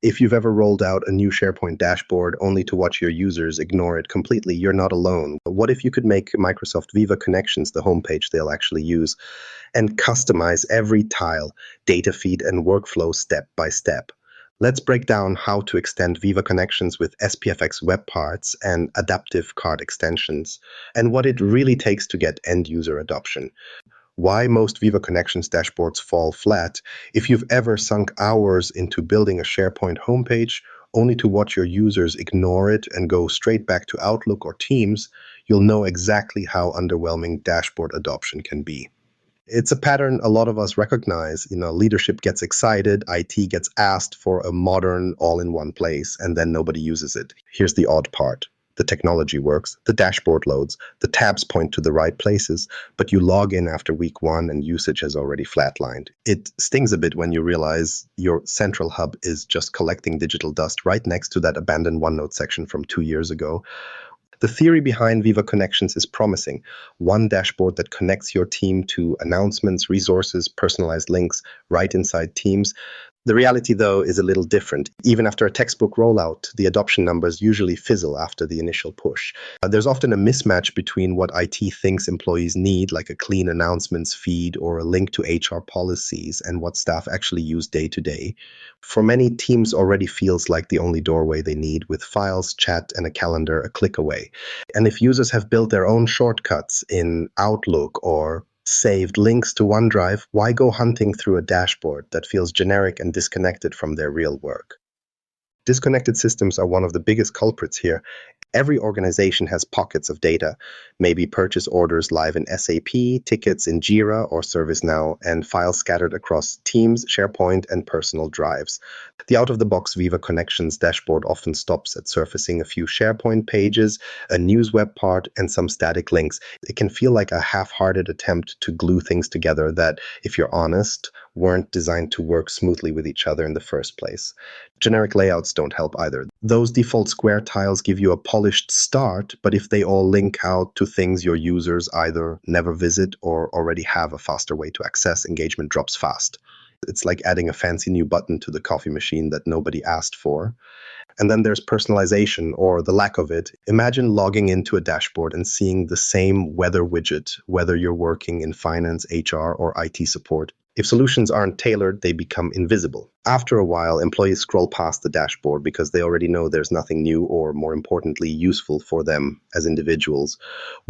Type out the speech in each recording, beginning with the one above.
If you've ever rolled out a new SharePoint dashboard only to watch your users ignore it completely, you're not alone. What if you could make Microsoft Viva Connections the homepage they'll actually use and customize every tile, data feed, and workflow step by step? Let's break down how to extend Viva Connections with SPFX web parts and adaptive card extensions, and what it really takes to get end user adoption. Why most Viva Connections dashboards fall flat. If you've ever sunk hours into building a SharePoint homepage only to watch your users ignore it and go straight back to Outlook or Teams, you'll know exactly how underwhelming dashboard adoption can be. It's a pattern a lot of us recognize. Leadership gets excited, IT gets asked for a modern, all-in-one place, and then nobody uses it. Here's the odd part. The technology works, the dashboard loads, the tabs point to the right places, but you log in after week one and usage has already flatlined. It stings a bit when you realize your central hub is just collecting digital dust right next to that abandoned OneNote section from 2 years ago. The theory behind Viva Connections is promising. One dashboard that connects your team to announcements, resources, personalized links right inside Teams. The reality, though, is a little different. Even after a textbook rollout, the adoption numbers usually fizzle after the initial push. There's often a mismatch between what IT thinks employees need, like a clean announcements feed or a link to HR policies, and what staff actually use day to day. For many, Teams already feels like the only doorway they need, with files, chat, and a calendar a click away. And if users have built their own shortcuts in Outlook or saved links to OneDrive, why go hunting through a dashboard that feels generic and disconnected from their real work? Disconnected systems are one of the biggest culprits here. Every organization has pockets of data, maybe purchase orders live in SAP, tickets in Jira or ServiceNow, and files scattered across Teams, SharePoint, and personal drives. The out-of-the-box Viva Connections dashboard often stops at surfacing a few SharePoint pages, a news web part, and some static links. It can feel like a half-hearted attempt to glue things together that, if you're honest, weren't designed to work smoothly with each other in the first place. Generic layouts don't help either. Those default square tiles give you a polished start, but if they all link out to things your users either never visit or already have a faster way to access, engagement drops fast. It's like adding a fancy new button to the coffee machine that nobody asked for. And then there's personalization, or the lack of it. Imagine logging into a dashboard and seeing the same weather widget, whether you're working in finance, HR, or IT support. If solutions aren't tailored, they become invisible. After a while, employees scroll past the dashboard because they already know there's nothing new or, more importantly, useful for them as individuals.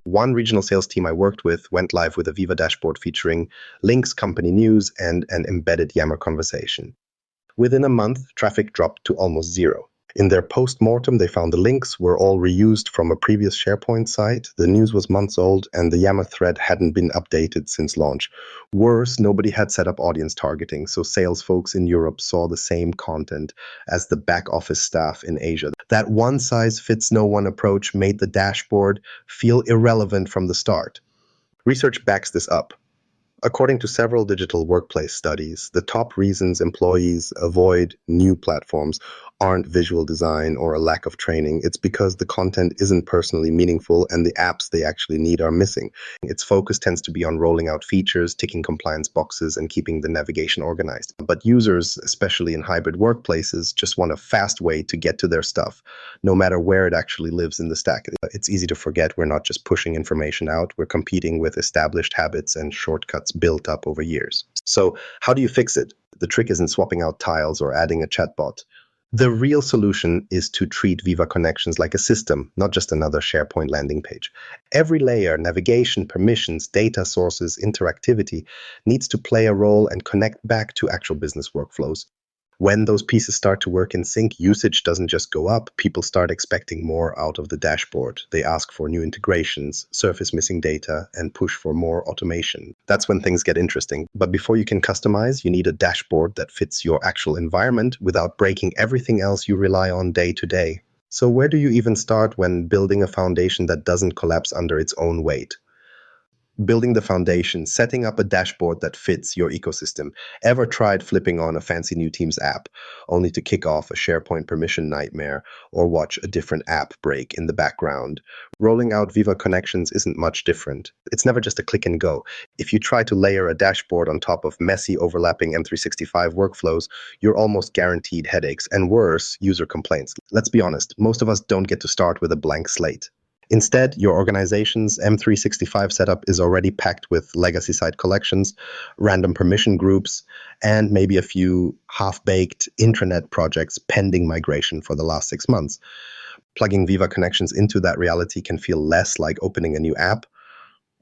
One regional sales team I worked with went live with a Viva dashboard featuring links, company news, and an embedded Yammer conversation. Within a month, traffic dropped to almost zero. In their post-mortem, they found the links were all reused from a previous SharePoint site, the news was months old, and the Yammer thread hadn't been updated since launch. Worse, nobody had set up audience targeting, so sales folks in Europe saw the same content as the back office staff in Asia. That one-size-fits-no-one approach made the dashboard feel irrelevant from the start. Research backs this up. According to several digital workplace studies, the top reasons employees avoid new platforms aren't visual design or a lack of training. It's because the content isn't personally meaningful and the apps they actually need are missing. Its focus tends to be on rolling out features, ticking compliance boxes, and keeping the navigation organized. But users, especially in hybrid workplaces, just want a fast way to get to their stuff, no matter where it actually lives in the stack. It's easy to forget we're not just pushing information out, we're competing with established habits and shortcuts built up over years. So how do you fix it? The trick isn't swapping out tiles or adding a chatbot. The real solution is to treat Viva Connections like a system, not just another SharePoint landing page. Every layer, navigation, permissions, data sources, interactivity, needs to play a role and connect back to actual business workflows. When those pieces start to work in sync, usage doesn't just go up, people start expecting more out of the dashboard. They ask for new integrations, surface missing data, and push for more automation. That's when things get interesting. But before you can customize, you need a dashboard that fits your actual environment without breaking everything else you rely on day to day. So where do you even start when building a foundation that doesn't collapse under its own weight? Building the foundation, setting up a dashboard that fits your ecosystem. Ever tried flipping on a fancy new Teams app only to kick off a SharePoint permission nightmare or watch a different app break in the background? Rolling out Viva Connections isn't much different. It's never just a click and go. If you try to layer a dashboard on top of messy overlapping M365 workflows, you're almost guaranteed headaches and worse, user complaints. Let's be honest, most of us don't get to start with a blank slate. Instead, your organization's M365 setup is already packed with legacy site collections, random permission groups, and maybe a few half-baked intranet projects pending migration for the last 6 months. Plugging Viva Connections into that reality can feel less like opening a new app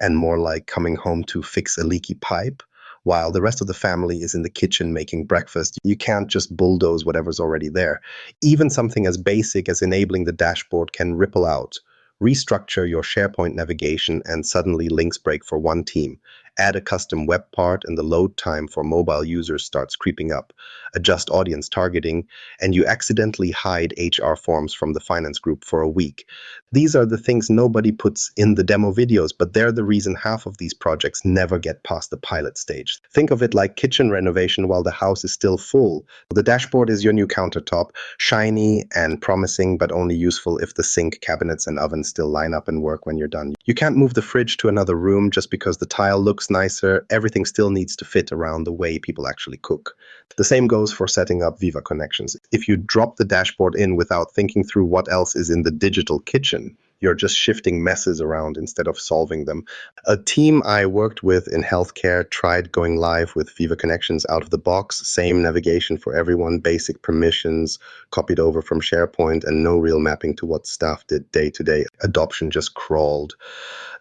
and more like coming home to fix a leaky pipe. While the rest of the family is in the kitchen making breakfast, you can't just bulldoze whatever's already there. Even something as basic as enabling the dashboard can ripple out. Restructure your SharePoint navigation and suddenly links break for one team. Add a custom web part and the load time for mobile users starts creeping up. Adjust audience targeting and you accidentally hide HR forms from the finance group for a week. These are the things nobody puts in the demo videos, but they're the reason half of these projects never get past the pilot stage. Think of it like kitchen renovation while the house is still full. The dashboard is your new countertop, shiny and promising, but only useful if the sink, cabinets, and ovens still line up and work when you're done. You can't move the fridge to another room just because the tile looks nicer. Everything still needs to fit around the way people actually cook. The same goes for setting up Viva Connections. If you drop the dashboard in without thinking through what else is in the digital kitchen, you're just shifting messes around instead of solving them. A team I worked with in healthcare tried going live with Viva Connections out of the box, same navigation for everyone, basic permissions copied over from SharePoint, and no real mapping to what staff did day to day. Adoption just crawled.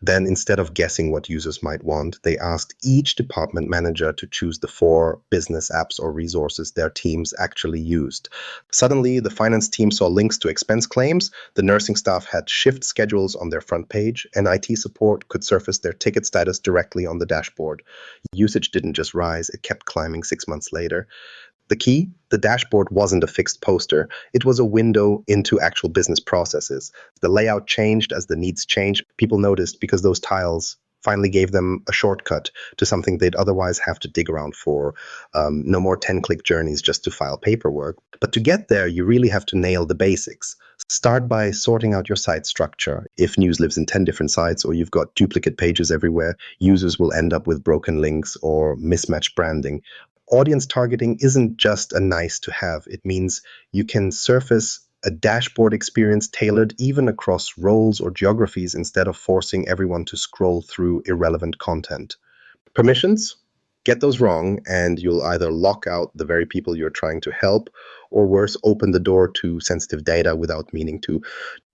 Then instead of guessing what users might want, they asked each department manager to choose the 4 business apps or resources their teams actually used. Suddenly, the finance team saw links to expense claims, the nursing staff had shift schedules on their front page, and IT support could surface their ticket status directly on the dashboard. Usage didn't just rise, it kept climbing 6 months later. The key? The dashboard wasn't a fixed poster. It was a window into actual business processes. The layout changed as the needs changed. People noticed because those tiles finally gave them a shortcut to something they'd otherwise have to dig around for. No more 10-click journeys just to file paperwork. But to get there, you really have to nail the basics. Start by sorting out your site structure. If news lives in 10 different sites or you've got duplicate pages everywhere, users will end up with broken links or mismatched branding. Audience targeting isn't just a nice to have. It means you can surface a dashboard experience tailored even across roles or geographies instead of forcing everyone to scroll through irrelevant content. Permissions? Get those wrong and you'll either lock out the very people you're trying to help or worse, open the door to sensitive data without meaning to.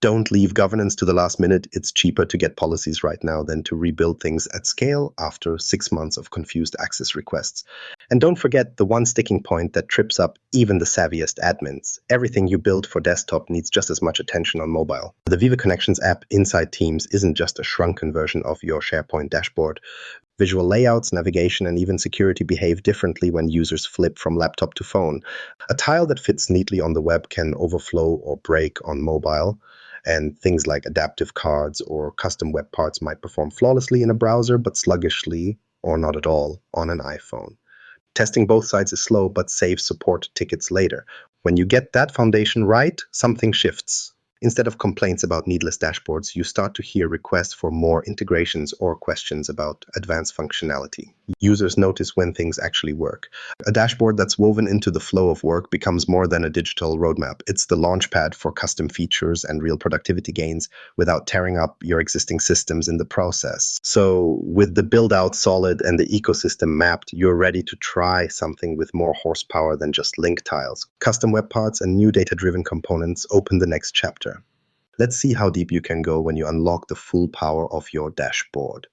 Don't leave governance to the last minute. It's cheaper to get policies right now than to rebuild things at scale after 6 months of confused access requests. And don't forget the one sticking point that trips up even the savviest admins. Everything you build for desktop needs just as much attention on mobile. The Viva Connections app inside Teams isn't just a shrunken version of your SharePoint dashboard. Visual layouts, navigation, and even security behave differently when users flip from laptop to phone. A tile that fits neatly on the web can overflow or break on mobile, and things like adaptive cards or custom web parts might perform flawlessly in a browser, but sluggishly or not at all on an iPhone. Testing both sides is slow, but saves support tickets later. When you get that foundation right, something shifts. Instead of complaints about needless dashboards, you start to hear requests for more integrations or questions about advanced functionality. Users notice when things actually work. A dashboard that's woven into the flow of work becomes more than a digital roadmap. It's the launchpad for custom features and real productivity gains without tearing up your existing systems in the process. So with the build out solid and the ecosystem mapped, you're ready to try something with more horsepower than just link tiles. Custom web parts and new data-driven components open the next chapter. Let's see how deep you can go when you unlock the full power of your dashboard.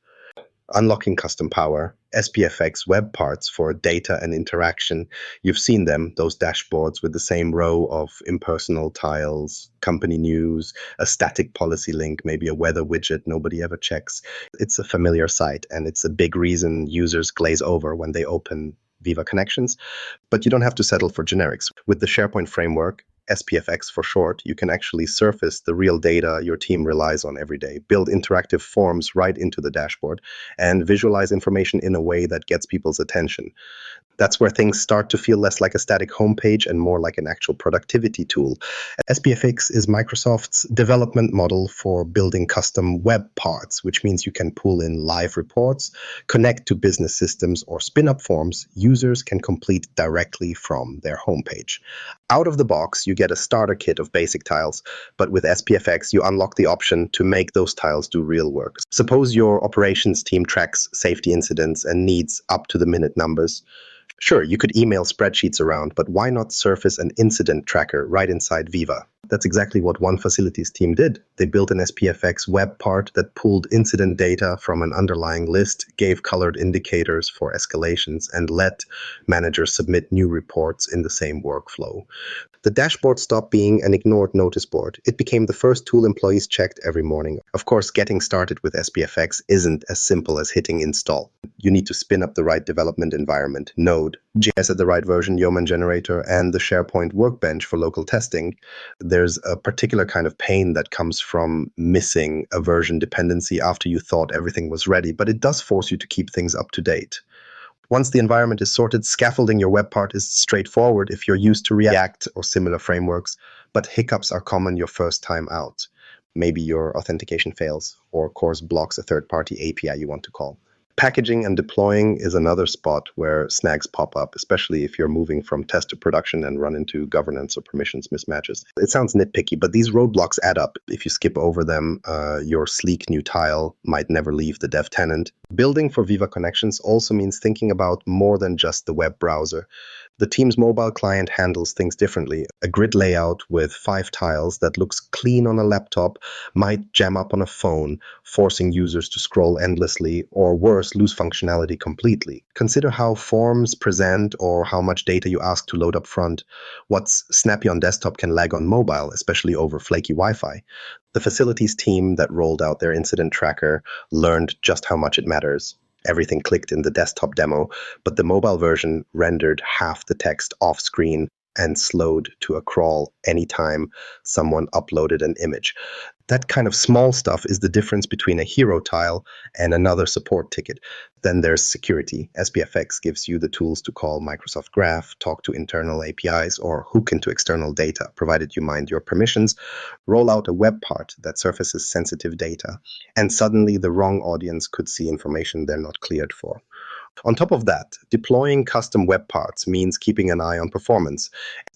Unlocking custom power, SPFX web parts for data and interaction. You've seen them, those dashboards with the same row of impersonal tiles, company news, a static policy link, maybe a weather widget nobody ever checks. It's a familiar sight, and it's a big reason users glaze over when they open Viva Connections. But you don't have to settle for generics. With the SharePoint framework, SPFX for short, you can actually surface the real data your team relies on every day, build interactive forms right into the dashboard, and visualize information in a way that gets people's attention. That's where things start to feel less like a static homepage and more like an actual productivity tool. SPFX is Microsoft's development model for building custom web parts, which means you can pull in live reports, connect to business systems, or spin up forms users can complete directly from their homepage. Out of the box, you get a starter kit of basic tiles, but with SPFX, you unlock the option to make those tiles do real work. Suppose your operations team tracks safety incidents and needs up-to-the-minute numbers. Sure, you could email spreadsheets around, but why not surface an incident tracker right inside Viva? That's exactly what one facilities team did. They built an SPFX web part that pulled incident data from an underlying list, gave colored indicators for escalations, and let managers submit new reports in the same workflow. The dashboard stopped being an ignored notice board. It became the first tool employees checked every morning. Of course, getting started with SPFX isn't as simple as hitting install. You need to spin up the right development environment, Node, JS at the right version, Yeoman generator, and the SharePoint workbench for local testing. There's a particular kind of pain that comes from missing a version dependency after you thought everything was ready, but it does force you to keep things up to date. Once the environment is sorted, scaffolding your web part is straightforward if you're used to React or similar frameworks, but hiccups are common your first time out. Maybe your authentication fails, or course blocks a third-party API you want to call. Packaging and deploying is another spot where snags pop up, especially if you're moving from test to production and run into governance or permissions mismatches. It sounds nitpicky, but these roadblocks add up. If you skip over them, your sleek new tile might never leave the dev tenant. Building for Viva Connections also means thinking about more than just the web browser. The team's mobile client handles things differently. A grid layout with 5 tiles that looks clean on a laptop might jam up on a phone, forcing users to scroll endlessly, or worse, lose functionality completely. Consider how forms present or how much data you ask to load up front. What's snappy on desktop can lag on mobile, especially over flaky Wi-Fi. The facilities team that rolled out their incident tracker learned just how much it matters. Everything clicked in the desktop demo, but the mobile version rendered half the text off screen and slowed to a crawl anytime someone uploaded an image. That kind of small stuff is the difference between a hero tile and another support ticket. Then there's security. SPFX gives you the tools to call Microsoft Graph, talk to internal APIs, or hook into external data, provided you mind your permissions, roll out a web part that surfaces sensitive data, and suddenly the wrong audience could see information they're not cleared for. On top of that, deploying custom web parts means keeping an eye on performance.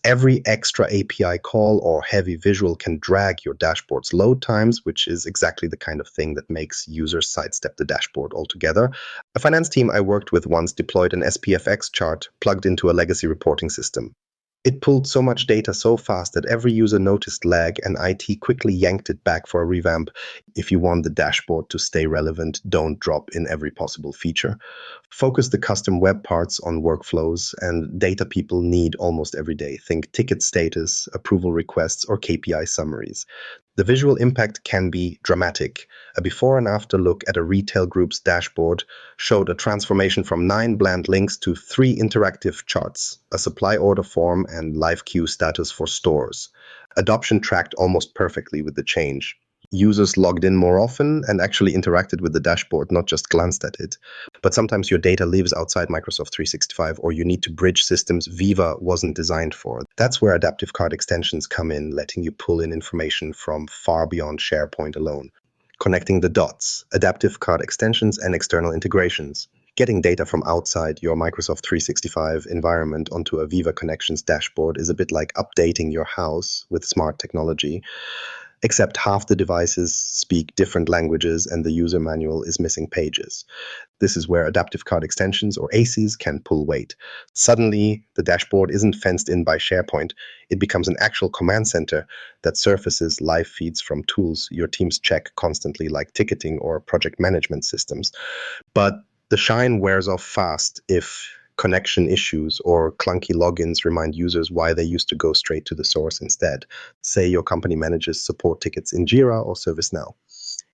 Every extra API call or heavy visual can drag your dashboard's load times, which is exactly the kind of thing that makes users sidestep the dashboard altogether. A finance team I worked with once deployed an SPFX chart plugged into a legacy reporting system. It pulled so much data so fast that every user noticed lag, and IT quickly yanked it back for a revamp. If you want the dashboard to stay relevant, don't drop in every possible feature. Focus the custom web parts on workflows and data people need almost every day. Think ticket status, approval requests, or KPI summaries. The visual impact can be dramatic. A before and after look at a retail group's dashboard showed a transformation from 9 bland links to 3 interactive charts, a supply order form, and live queue status for stores. Adoption tracked almost perfectly with the change. Users logged in more often and actually interacted with the dashboard, not just glanced at it. But sometimes your data lives outside Microsoft 365, or you need to bridge systems Viva wasn't designed for. That's where adaptive card extensions come in, letting you pull in information from far beyond SharePoint alone. Connecting the dots, adaptive card extensions and external integrations. Getting data from outside your Microsoft 365 environment onto a Viva Connections dashboard is a bit like updating your house with smart technology. Except half the devices speak different languages and the user manual is missing pages. This is where adaptive card extensions, or ACEs, can pull weight. Suddenly, the dashboard isn't fenced in by SharePoint. It becomes an actual command center that surfaces live feeds from tools your teams check constantly, like ticketing or project management systems. But the shine wears off fast if connection issues or clunky logins remind users why they used to go straight to the source instead. Say your company manages support tickets in Jira or ServiceNow.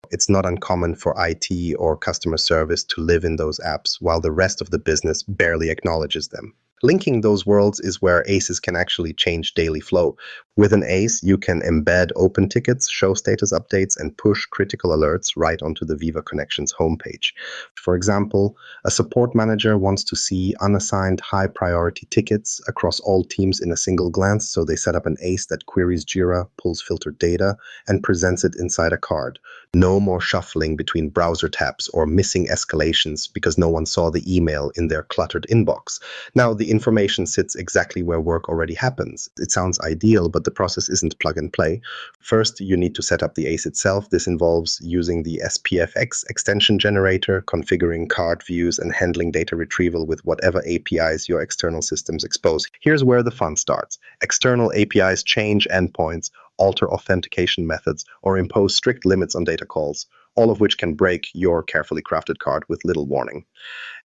It's not uncommon for IT or customer service to live in those apps while the rest of the business barely acknowledges them. Linking those worlds is where ACEs can actually change daily flow. With an ACE, you can embed open tickets, show status updates, and push critical alerts right onto the Viva Connections homepage. For example, a support manager wants to see unassigned high-priority tickets across all teams in a single glance, so they set up an ACE that queries Jira, pulls filtered data, and presents it inside a card. No more shuffling between browser tabs or missing escalations because no one saw the email in their cluttered inbox. Now, the information sits exactly where work already happens. It sounds ideal, but the process isn't plug and play. First, you need to set up the ACE itself. This involves using the SPFX extension generator, configuring card views, and handling data retrieval with whatever APIs your external systems expose. Here's where the fun starts. External APIs change endpoints, alter authentication methods, or impose strict limits on data calls, all of which can break your carefully crafted card with little warning.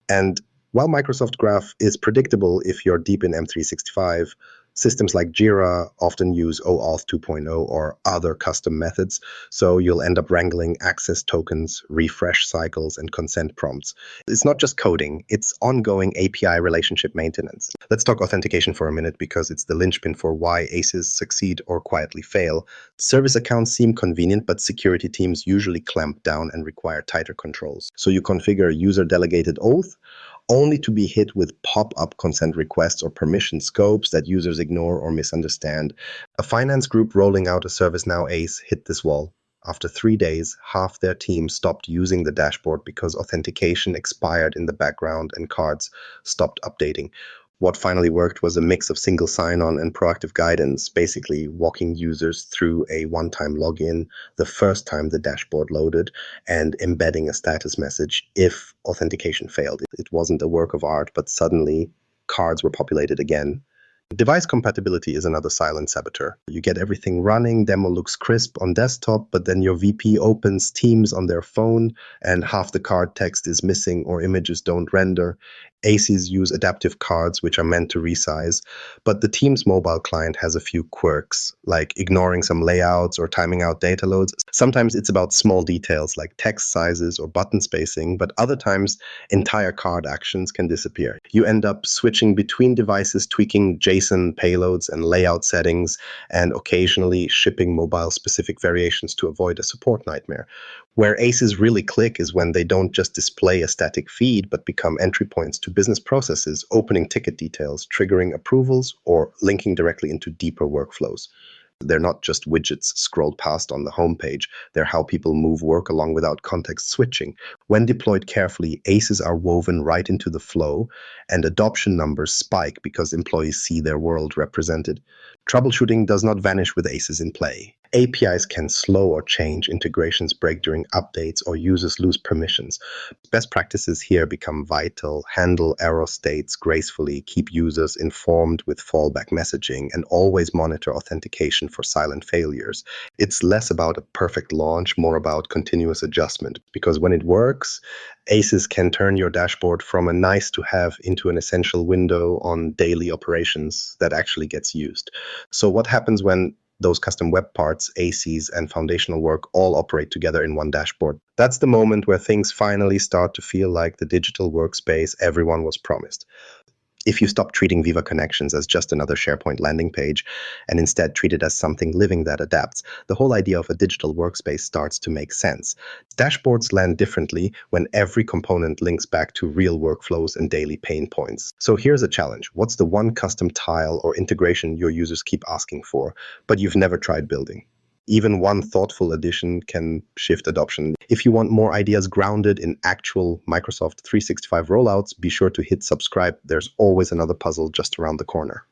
And while Microsoft Graph is predictable if you're deep in M365, systems like Jira often use OAuth 2.0 or other custom methods, so you'll end up wrangling access tokens, refresh cycles, and consent prompts. It's not just coding, it's ongoing API relationship maintenance. Let's talk authentication for a minute because it's the linchpin for why ACEs succeed or quietly fail. Service accounts seem convenient, but security teams usually clamp down and require tighter controls. So you configure a user-delegated oath, only to be hit with pop-up consent requests or permission scopes that users ignore or misunderstand. A finance group rolling out a ServiceNow ACE hit this wall. After 3 days, half their team stopped using the dashboard because authentication expired in the background and cards stopped updating. What finally worked was a mix of single sign-on and proactive guidance, basically walking users through a one-time login the first time the dashboard loaded and embedding a status message if authentication failed. It wasn't a work of art, but suddenly cards were populated again. Device compatibility is another silent saboteur. You get everything running, demo looks crisp on desktop, but then your VP opens Teams on their phone and half the card text is missing or images don't render. ACEs use adaptive cards, which are meant to resize, but the Teams mobile client has a few quirks, like ignoring some layouts or timing out data loads. Sometimes it's about small details like text sizes or button spacing, but other times entire card actions can disappear. You end up switching between devices, tweaking JSON payloads and layout settings, and occasionally shipping mobile-specific variations to avoid a support nightmare. Where ACEs really click is when they don't just display a static feed, but become entry points to business processes, opening ticket details, triggering approvals, or linking directly into deeper workflows. They're not just widgets scrolled past on the homepage. They're how people move work along without context switching. When deployed carefully, ACEs are woven right into the flow, and adoption numbers spike because employees see their world represented. Troubleshooting does not vanish with ACEs in play. APIs can slow or change, integrations break during updates, or users lose permissions. Best practices here become vital. Handle error states gracefully, keep users informed with fallback messaging, and always monitor authentication for silent failures. It's less about a perfect launch, more about continuous adjustment, because when it works, ACEs can turn your dashboard from a nice to have into an essential window on daily operations that actually gets used. So what happens when those custom web parts, ACEs, and foundational work all operate together in one dashboard? That's the moment where things finally start to feel like the digital workspace everyone was promised. If you stop treating Viva Connections as just another SharePoint landing page and instead treat it as something living that adapts, the whole idea of a digital workspace starts to make sense. Dashboards land differently when every component links back to real workflows and daily pain points. So here's a challenge. What's the one custom tile or integration your users keep asking for, but you've never tried building? Even one thoughtful addition can shift adoption. If you want more ideas grounded in actual Microsoft 365 rollouts, be sure to hit subscribe. There's always another puzzle just around the corner.